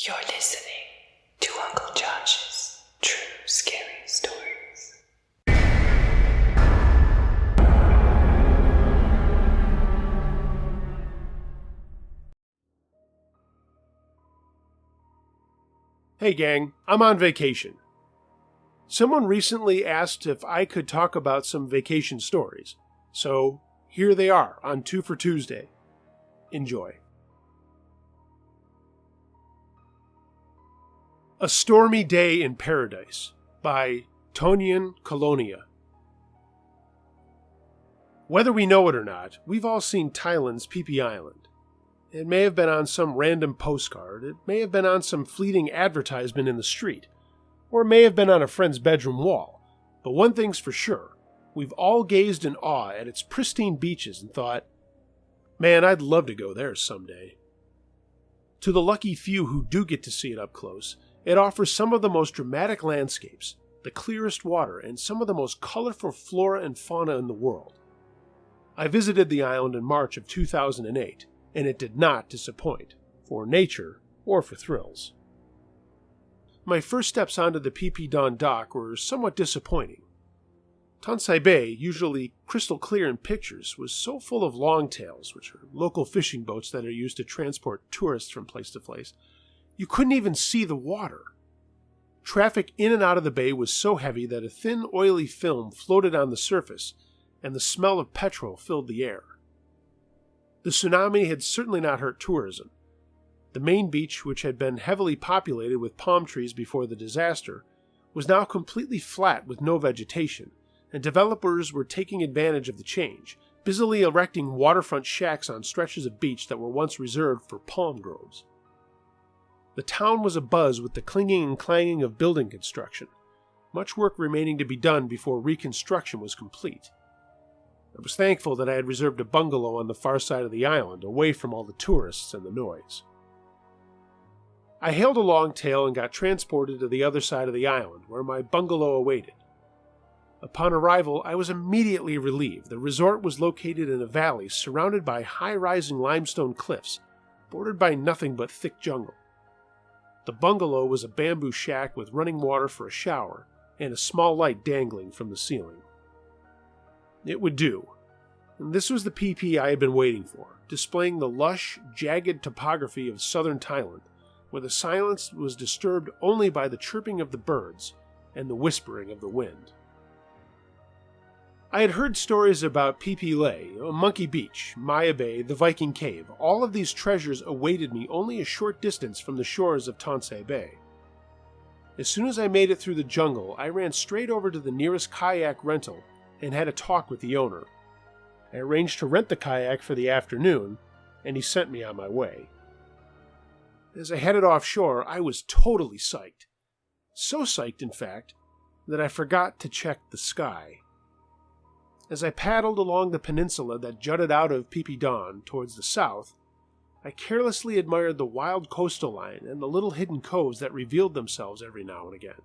You're listening to Uncle Josh's True Scary Stories. Hey gang, I'm on vacation. Someone recently asked if I could talk about some vacation stories, so here they are on Two for Tuesday. Enjoy. A Stormy Day in Paradise by Tonyan Colonia. Whether we know it or not, we've all seen Thailand's Phi Phi Island. It may have been on some random postcard, it may have been on some fleeting advertisement in the street, or it may have been on a friend's bedroom wall. But one thing's for sure, we've all gazed in awe at its pristine beaches and thought, man, I'd love to go there someday. To the lucky few who do get to see it up close, it offers some of the most dramatic landscapes, the clearest water, and some of the most colorful flora and fauna in the world. I visited the island in March of 2008, and it did not disappoint, for nature or for thrills. My first steps onto the Phi Phi Don dock were somewhat disappointing. Tonsai Bay, usually crystal clear in pictures, was so full of longtails, which are local fishing boats that are used to transport tourists from place to place, you couldn't even see the water. Traffic in and out of the bay was so heavy that a thin, oily film floated on the surface, and the smell of petrol filled the air. The tsunami had certainly not hurt tourism. The main beach, which had been heavily populated with palm trees before the disaster, was now completely flat with no vegetation, and developers were taking advantage of the change, busily erecting waterfront shacks on stretches of beach that were once reserved for palm groves. The town was abuzz with the clinging and clanging of building construction, much work remaining to be done before reconstruction was complete. I was thankful that I had reserved a bungalow on the far side of the island, away from all the tourists and the noise. I hailed a longtail and got transported to the other side of the island, where my bungalow awaited. Upon arrival, I was immediately relieved. The resort was located in a valley surrounded by high-rising limestone cliffs, bordered by nothing but thick jungle. The bungalow was a bamboo shack with running water for a shower and a small light dangling from the ceiling. It would do. And this was the Phi Phi I had been waiting for, displaying the lush, jagged topography of southern Thailand, where the silence was disturbed only by the chirping of the birds and the whispering of the wind. I had heard stories about Phi Phi Lay, Monkey Beach, Maya Bay, the Viking Cave. All of these treasures awaited me only a short distance from the shores of Tonsai Bay. As soon as I made it through the jungle, I ran straight over to the nearest kayak rental and had a talk with the owner. I arranged to rent the kayak for the afternoon, and he sent me on my way. As I headed offshore, I was totally psyched. So psyched, in fact, that I forgot to check the sky. As I paddled along the peninsula that jutted out of Phi Phi Don towards the south, I carelessly admired the wild coastal line and the little hidden coves that revealed themselves every now and again.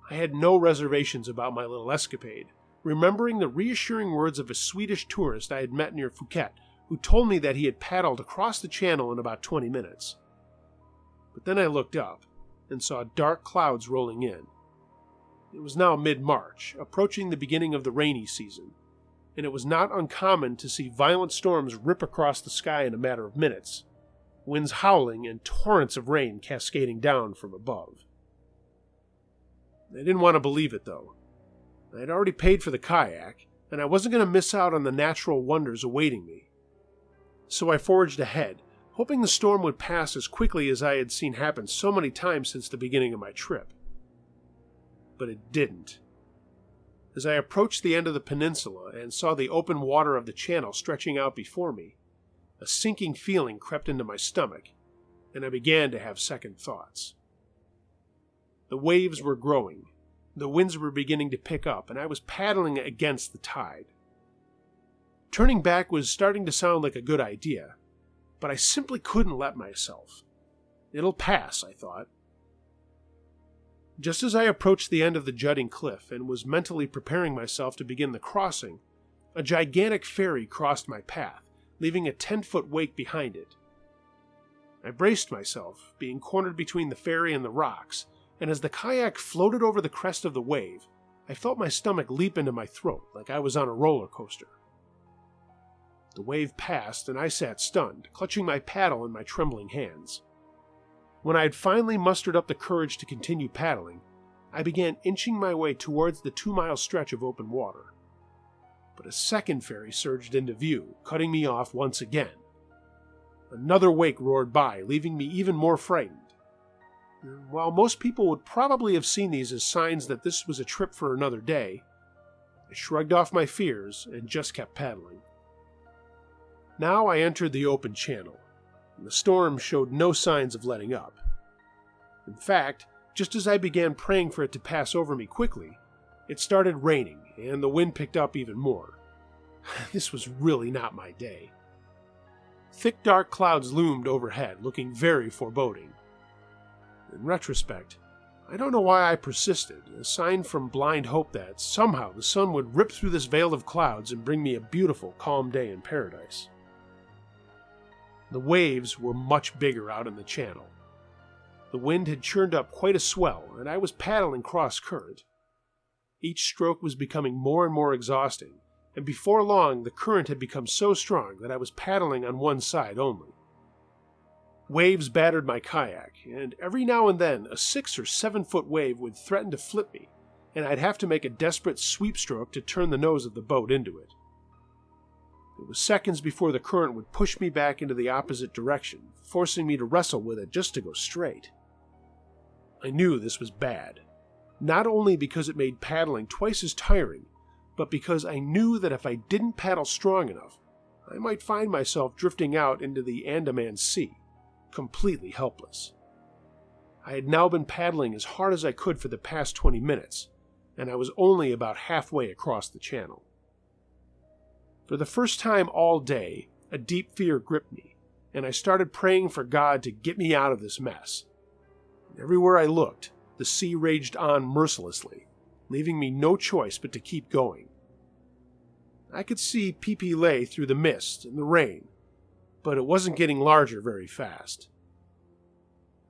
I had no reservations about my little escapade, remembering the reassuring words of a Swedish tourist I had met near Phuket, who told me that he had paddled across the channel in about 20 minutes. But then I looked up and saw dark clouds rolling in. It was now mid-March, approaching the beginning of the rainy season, and it was not uncommon to see violent storms rip across the sky in a matter of minutes, winds howling and torrents of rain cascading down from above. I didn't want to believe it, though. I had already paid for the kayak, and I wasn't going to miss out on the natural wonders awaiting me. So I forged ahead, hoping the storm would pass as quickly as I had seen happen so many times since the beginning of my trip. But it didn't. As I approached the end of the peninsula and saw the open water of the channel stretching out before me, a sinking feeling crept into my stomach, and I began to have second thoughts. The waves were growing, the winds were beginning to pick up, and I was paddling against the tide. Turning back was starting to sound like a good idea, but I simply couldn't let myself. It'll pass, I thought. Just as I approached the end of the jutting cliff and was mentally preparing myself to begin the crossing, a gigantic ferry crossed my path, leaving a 10-foot wake behind it. I braced myself, being cornered between the ferry and the rocks, and as the kayak floated over the crest of the wave, I felt my stomach leap into my throat like I was on a roller coaster. The wave passed, and I sat stunned, clutching my paddle in my trembling hands. When I had finally mustered up the courage to continue paddling, I began inching my way towards the 2-mile stretch of open water. But a second ferry surged into view, cutting me off once again. Another wake roared by, leaving me even more frightened. While most people would probably have seen these as signs that this was a trip for another day, I shrugged off my fears and just kept paddling. Now I entered the open channel, and the storm showed no signs of letting up. In fact, just as I began praying for it to pass over me quickly, it started raining, and the wind picked up even more. This was really not my day. Thick dark clouds loomed overhead, looking very foreboding. In retrospect, I don't know why I persisted, a sign from blind hope that somehow the sun would rip through this veil of clouds and bring me a beautiful, calm day in paradise. The waves were much bigger out in the channel. The wind had churned up quite a swell, and I was paddling cross-current. Each stroke was becoming more and more exhausting, and before long the current had become so strong that I was paddling on one side only. Waves battered my kayak, and every now and then a 6 or 7 foot wave would threaten to flip me, and I'd have to make a desperate sweep stroke to turn the nose of the boat into it. It was seconds before the current would push me back into the opposite direction, forcing me to wrestle with it just to go straight. I knew this was bad, not only because it made paddling twice as tiring, but because I knew that if I didn't paddle strong enough, I might find myself drifting out into the Andaman Sea, completely helpless. I had now been paddling as hard as I could for the past 20 minutes, and I was only about halfway across the channel. For the first time all day, a deep fear gripped me, and I started praying for God to get me out of this mess. Everywhere I looked, the sea raged on mercilessly, leaving me no choice but to keep going. I could see Pipile through the mist and the rain, but it wasn't getting larger very fast.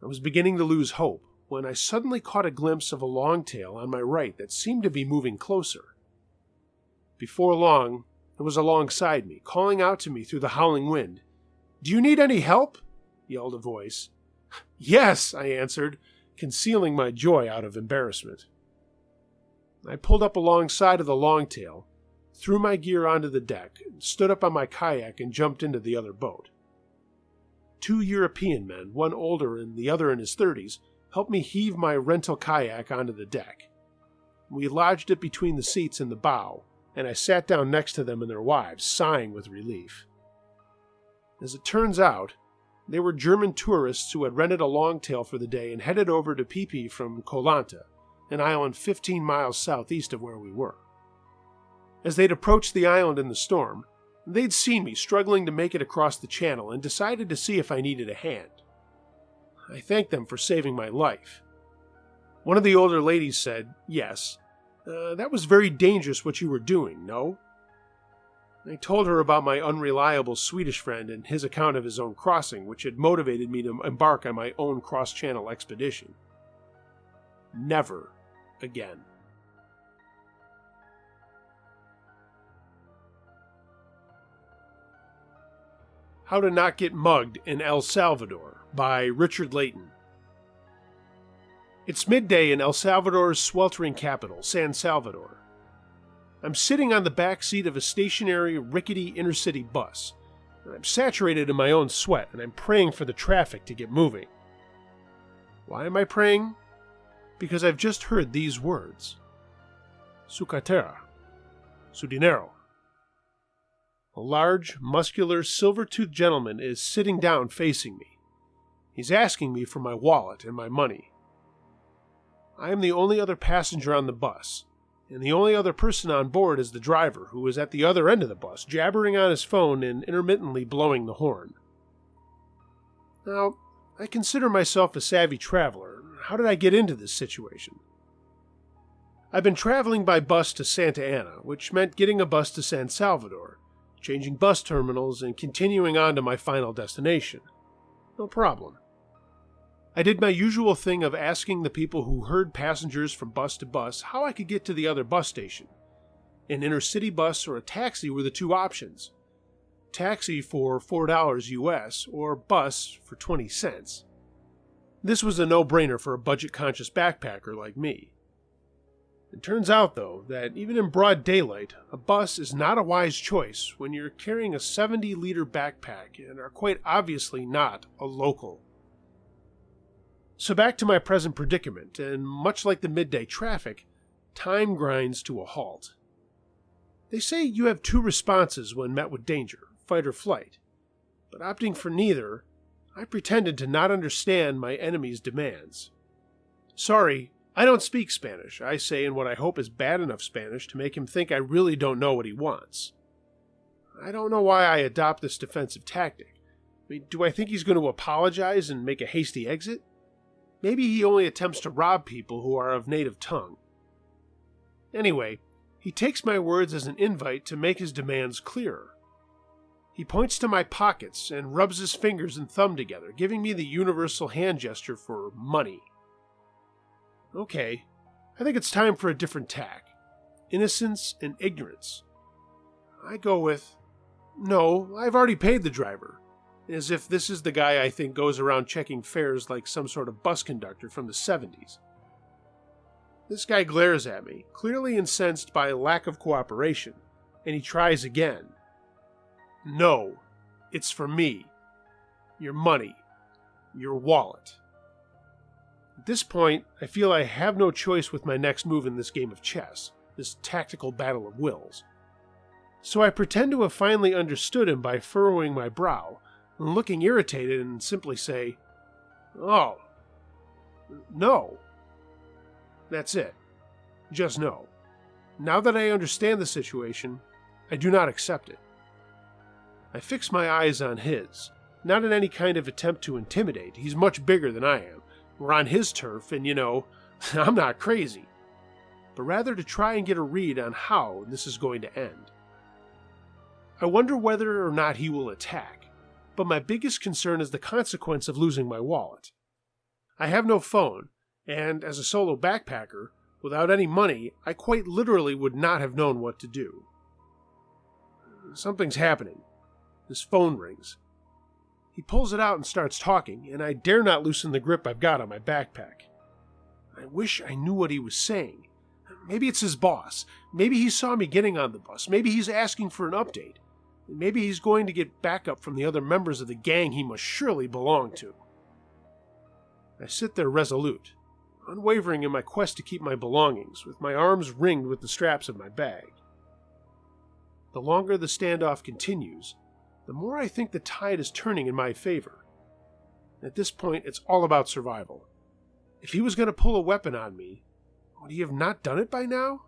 I was beginning to lose hope when I suddenly caught a glimpse of a longtail on my right that seemed to be moving closer. Before long, it was alongside me, calling out to me through the howling wind. "Do you need any help?" yelled a voice. "Yes," I answered, concealing my joy out of embarrassment. I pulled up alongside of the longtail, threw my gear onto the deck, stood up on my kayak, and jumped into the other boat. 2 European men, one older and the other in his 30s, helped me heave my rental kayak onto the deck. We lodged it between the seats in the bow, and I sat down next to them and their wives, sighing with relief. As it turns out, they were German tourists who had rented a longtail for the day and headed over to Pipi from Kolanta, an island 15 miles southeast of where we were. As they'd approached the island in the storm, they'd seen me struggling to make it across the channel and decided to see if I needed a hand. I thanked them for saving my life. One of the older ladies said, "Yes, that was very dangerous what you were doing, no?" I told her about my unreliable Swedish friend and his account of his own crossing, which had motivated me to embark on my own cross-channel expedition. Never again. How to Not Get Mugged in El Salvador by Richard Layton. It's midday in El Salvador's sweltering capital, San Salvador. I'm sitting on the back seat of a stationary, rickety inner-city bus. I'm saturated in my own sweat, and I'm praying for the traffic to get moving. Why am I praying? Because I've just heard these words. Su cartera. Su dinero. A large, muscular, silver-toothed gentleman is sitting down facing me. He's asking me for my wallet and my money. I am the only other passenger on the bus, and the only other person on board is the driver, who is at the other end of the bus, jabbering on his phone and intermittently blowing the horn. Now, I consider myself a savvy traveler. How did I get into this situation? I've been traveling by bus to Santa Ana, which meant getting a bus to San Salvador, changing bus terminals, and continuing on to my final destination. No problem. I did my usual thing of asking the people who herd passengers from bus to bus how I could get to the other bus station. An intercity bus or a taxi were the two options. Taxi for $4 US or bus for 20 cents. This was a no-brainer for a budget-conscious backpacker like me. It turns out, though, that even in broad daylight, a bus is not a wise choice when you're carrying a 70-liter backpack and are quite obviously not a local. So back to my present predicament, and much like the midday traffic, time grinds to a halt. They say you have two responses when met with danger, fight or flight, but opting for neither, I pretended to not understand my enemy's demands. Sorry, I don't speak Spanish, I say in what I hope is bad enough Spanish to make him think I really don't know what he wants. I don't know why I adopt this defensive tactic. Do I think he's going to apologize and make a hasty exit? Maybe he only attempts to rob people who are of native tongue. Anyway, he takes my words as an invite to make his demands clearer. He points to my pockets and rubs his fingers and thumb together, giving me the universal hand gesture for money. Okay, I think it's time for a different tack. Innocence and ignorance. I go with, no, I've already paid the driver. As if this is the guy I think goes around checking fares like some sort of bus conductor from the 70s. This guy glares at me, clearly incensed by a lack of cooperation, and he tries again. No, it's for me. Your money. Your wallet. At this point, I feel I have no choice with my next move in this game of chess, this tactical battle of wills. So I pretend to have finally understood him by furrowing my brow, and looking irritated and simply say, "Oh, no." That's it. Just no. Now that I understand the situation, I do not accept it. I fix my eyes on his, not in any kind of attempt to intimidate. He's much bigger than I am. We're on his turf, and I'm not crazy. But rather to try and get a read on how this is going to end. I wonder whether or not he will attack, but my biggest concern is the consequence of losing my wallet. I have no phone, and as a solo backpacker, without any money, I quite literally would not have known what to do. Something's happening. His phone rings. He pulls it out and starts talking, and I dare not loosen the grip I've got on my backpack. I wish I knew what he was saying. Maybe it's his boss. Maybe he saw me getting on the bus. Maybe he's asking for an update. Maybe he's going to get backup from the other members of the gang he must surely belong to. I sit there resolute, unwavering in my quest to keep my belongings, with my arms ringed with the straps of my bag. The longer the standoff continues, the more I think the tide is turning in my favor. At this point, it's all about survival. If he was going to pull a weapon on me, would he have not done it by now?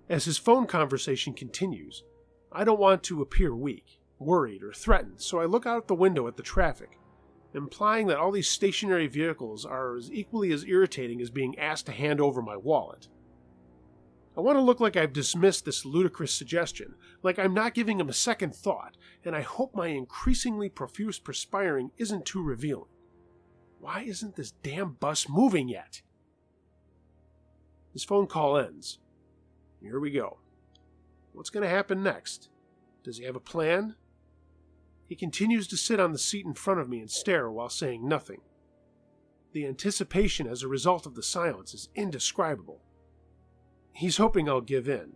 As his phone conversation continues, I don't want to appear weak, worried, or threatened, so I look out the window at the traffic, implying that all these stationary vehicles are equally as irritating as being asked to hand over my wallet. I want to look like I've dismissed this ludicrous suggestion, like I'm not giving him a second thought, and I hope my increasingly profuse perspiring isn't too revealing. Why isn't this damn bus moving yet? His phone call ends. Here we go. What's going to happen next? Does he have a plan? He continues to sit on the seat in front of me and stare while saying nothing. The anticipation as a result of the silence is indescribable. He's hoping I'll give in.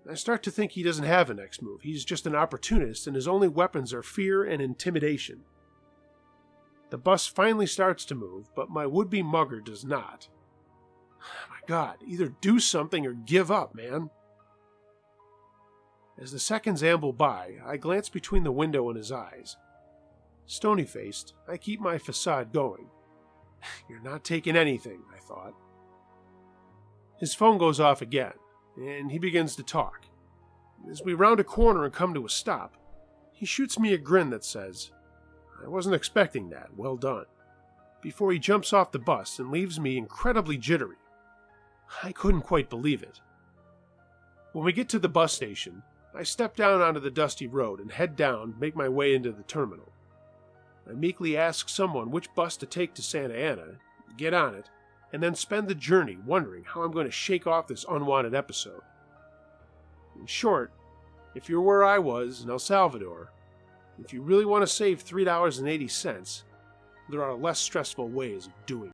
I start to think he doesn't have a next move. He's just an opportunist, and his only weapons are fear and intimidation. The bus finally starts to move, but my would-be mugger does not. My God, either do something or give up, man. As the seconds amble by, I glance between the window and his eyes. Stony-faced, I keep my facade going. You're not taking anything, I thought. His phone goes off again, and he begins to talk. As we round a corner and come to a stop, he shoots me a grin that says, "I wasn't expecting that, well done," before he jumps off the bus and leaves me incredibly jittery. I couldn't quite believe it. When we get to the bus station, I step down onto the dusty road and head down, make my way into the terminal. I meekly ask someone which bus to take to Santa Ana, get on it, and then spend the journey wondering how I'm going to shake off this unwanted episode. In short, if you're where I was in El Salvador, if you really want to save $3.80, there are less stressful ways of doing it.